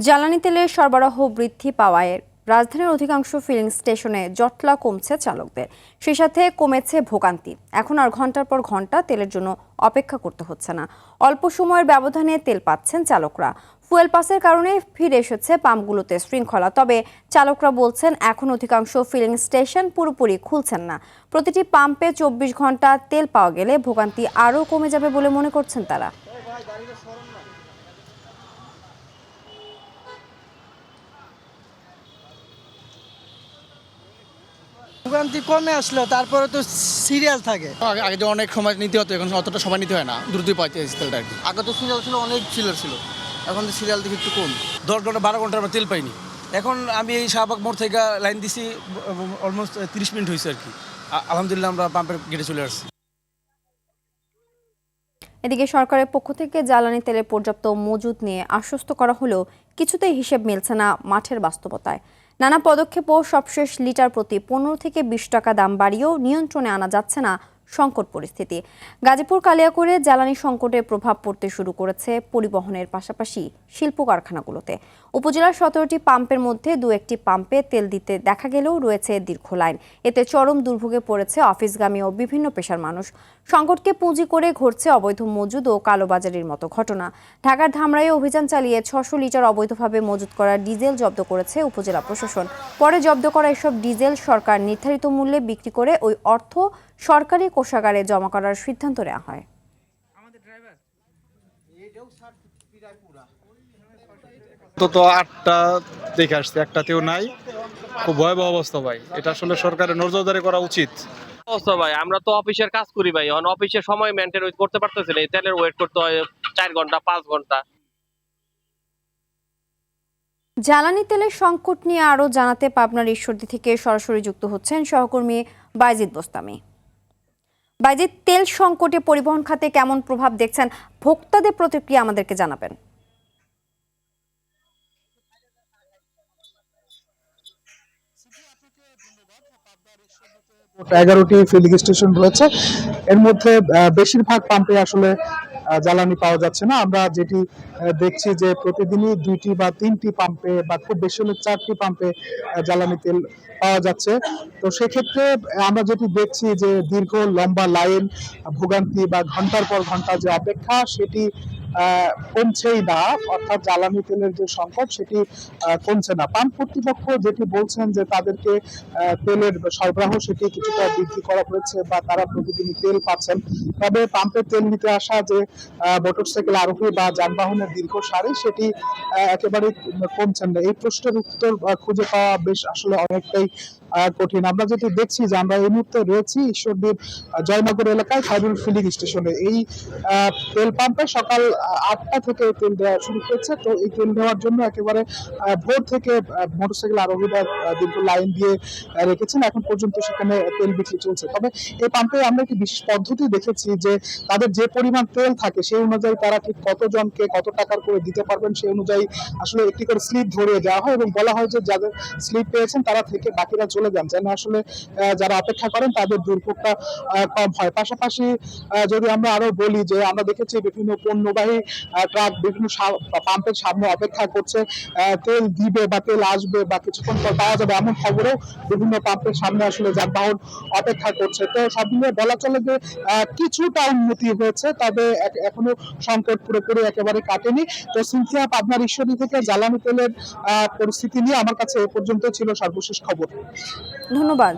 জ্বালানি তেলের সরবরাহ বৃদ্ধি পাওয়ায় রাজধানীর অধিকাংশ ফিলিং স্টেশনে জটলা কমছে চালকদের, সেই সাথে কমেছে ভোগান্তি। এখন আর ঘন্টার পর ঘন্টা তেলের জন্য অপেক্ষা করতে হচ্ছে না। অল্প সময়ের ব্যবধানে তেল পাচ্ছেন চালকরা। ফুয়েল পাসের কারণে ফিরে এসেছে পাম্পগুলোতে শৃঙ্খলা। তবে চালকরা বলছেন এখন অধিকাংশ ফিলিং স্টেশন পুরোপুরি খুলছেন না। প্রতিটি পাম্পে 24 ঘন্টা তেল পাওয়া গেলে ভোগান্তি আরও কমে যাবে বলে মনে করছেন তারা। ভোগান্তি কমে আসলো, তারপরে তো সিরিয়াল থাকে। আগে যে অনেক সময় নিতে হতো, এখন অতটা সময় নিতে হয় না, দ্রুতই পাইতে তেলটা আর কি। আগে তো সিরিয়াল ছিল, অনেক সিরিয়াল ছিল, এখন তো সিরিয়াল দেখি একটু কম। 10 ঘন্টা 12 ঘন্টা আমরা তেল পাইনি। এখন আমি এই শাহবাগ মোড় থেকে লাইন দিছি, অলমোস্ট 30 মিনিট হয়েছে আর কি। আলহামদুলিল্লাহ আমরা পাম্পের গেটে চলে আসছি। এদিকে সরকারের পক্ষ থেকে জ্বালানি তেলের পর্যাপ্ত মজুদ নিয়ে আশ্বস্ত করা হলেও কিছুতেই হিসেব মিলছে না মাঠের বাস্তবতায়। নানা পদক্ষেপও সবশেষ লিটার প্রতি 15 থেকে 20 টাকা দাম বাড়িয়েও নিয়ন্ত্রণে আনা যাচ্ছে না সংকট পরিস্থিতি। গাজীপুর কালিয়াকৈরে জ্বালানি সংকটের প্রভাব পড়তে শুরু করেছে পরিবহনের পাশাপাশি শিল্প কারখানাগুলোতে। উপজেলার 17টি পাম্পের মধ্যে 2-1টি পাম্পে তেল দিতে দেখা গেলেও রয়েছে দীর্ঘ লাইন। এতে চরম দুর্ভোগে পড়েছে অফিসগামী ও বিভিন্ন পেশার মানুষ। সংকটকে পুঁজি করে ঘটছে অবৈধ মজুদ ও কালোবাজারির মতো ঘটনা। ঢাকার ধামরাইয়ে অভিযান চালিয়ে 600 লিটার অবৈধভাবে মজুত করা ডিজেল জব্দ করেছে উপজেলা প্রশাসন। পরে জব্দ করা এসব ডিজেল সরকার নির্ধারিত মূল্যে বিক্রি করে ওই অর্থ সরকারি কোষাগারে জমা করার সিদ্ধান্ত নেওয়া হয়। তো 8টা দেখে আসছে, একটাতেও নাই। খুব ভয়াবহ অবস্থা ভাই, এটা আসলে সরকারের নজরদারি করা উচিত। অবস্থা ভাই, আমরা তো অফিসের কাজ করি ভাই, এখন অফিসের সময় মেনটেন করতে পারতেছি না, এই তেলের ওয়েট করতে হয় 4 ঘন্টা 5 ঘন্টা। জ্বালানি তেলের সংকট নিয়ে আরও জানাতে পাবনার ঈশ্বরদী থেকে সরাসরি যুক্ত হচ্ছেন সহকর্মী বাইজিদ বোস্তামি। বাইজিদ, তেল সংকটে পরিবহন খাতে কেমন প্রভাব দেখছেন, ভোক্তাদের প্রতিক্রিয়া আমাদেরকে জানাবেন। 11টি ফিলিং স্টেশন রয়েছে, এর মধ্যে বেশিরভাগ পাম্পে আসলে জ্বালানি পাওয়া যাচ্ছে না। আমরা যেটি দেখছি যে প্রতিদিনই 2টি বা 3টি পাম্পে বা খুব বেশি হলে 4টি পাম্পে জ্বালানি তেল পাওয়া যাচ্ছে। তো সেক্ষেত্রে আমরা যেটি দেখছি যে দীর্ঘ লম্বা লাইন, ভোগান্তি বা ঘন্টার পর ঘন্টা যে অপেক্ষা, সেটি কমছেই না। অর্থাৎ জ্বালানি তেলের যে সংকট, সেটি কমছে না। পাম্প কর্তৃপক্ষ যেটি বলছেন যে তাদেরকে তেলের সরবরাহ সেটি কিছুটা বৃদ্ধি করা হয়েছে বা তারা প্রতিদিনই তেল পাচ্ছেন। তবে পাম্পে তেল নিতে আসা যে মোটরসাইকেল আরোহী বা যানবাহনের দীর্ঘ সারি, সেটি একেবারেই কমছেন না। এই প্রশ্নের উত্তর খুঁজে পাওয়া বেশ আসলে অনেকটাই কঠিন। আমরা যেটি দেখছি যে আমরা এই মুহূর্তে রয়েছি ঈশ্বরদীর জয়নগর এলাকায় খায়রুল ফিলিং স্টেশনে। এই তেল পাম্পে সকাল 8টা থেকে তেল দেওয়া শুরু হয়েছে। তো এই তেল দেওয়ার জন্য একেবারে ভোর থেকে মোটরসাইকেল আরোহীরা দীর্ঘ লাইন দিয়ে রেখেছেন। এখন পর্যন্ত সেখানে তেল বিক্রি চলছে। তবে এই পাম্পে আমরা একটি বিশেষ পদ্ধতি দেখেছি যে তাদের যে পরিমাণ তেল থাকে সেই অনুযায়ী তারা ঠিক কতজনকে কত টাকার করে দিতে পারবেন সেই অনুযায়ী আসলে একটি করে স্লিপ ধরিয়ে দেওয়া হয় এবং বলা হয় যে যাদের স্লিপ পেয়েছেন তারা থেকে বাকিরা চলে যান, যেন আসলে যারা অপেক্ষা করেন তাদের দুর্ভোগটা কম হয়। পাশাপাশি যদি আমরা আরো বলি যে আমরা দেখেছি বিভিন্ন পণ্যবাহী ট্রাক বিভিন্ন পাম্পের সামনে অপেক্ষা করছে, তেল দিবে বা তেল আসবে বা কিছুক্ষণ পর পাওয়া যাবে এমন খবরেও বিভিন্ন পাম্পের সামনে আসলে যানবাহন অপেক্ষা করছে। তো সব মিলিয়ে বলা চলে যে কিছুটা উন্নতি হয়েছে, তবে এখনো সংকট পুরোপুরি একেবারে কাটেনি। তো সিনথিয়া, পাবনার ঈশ্বরদী থেকে জ্বালানি তেলের পরিস্থিতি নিয়ে আমার কাছে এ পর্যন্ত ছিল সর্বশেষ খবর। ধন্যবাদ।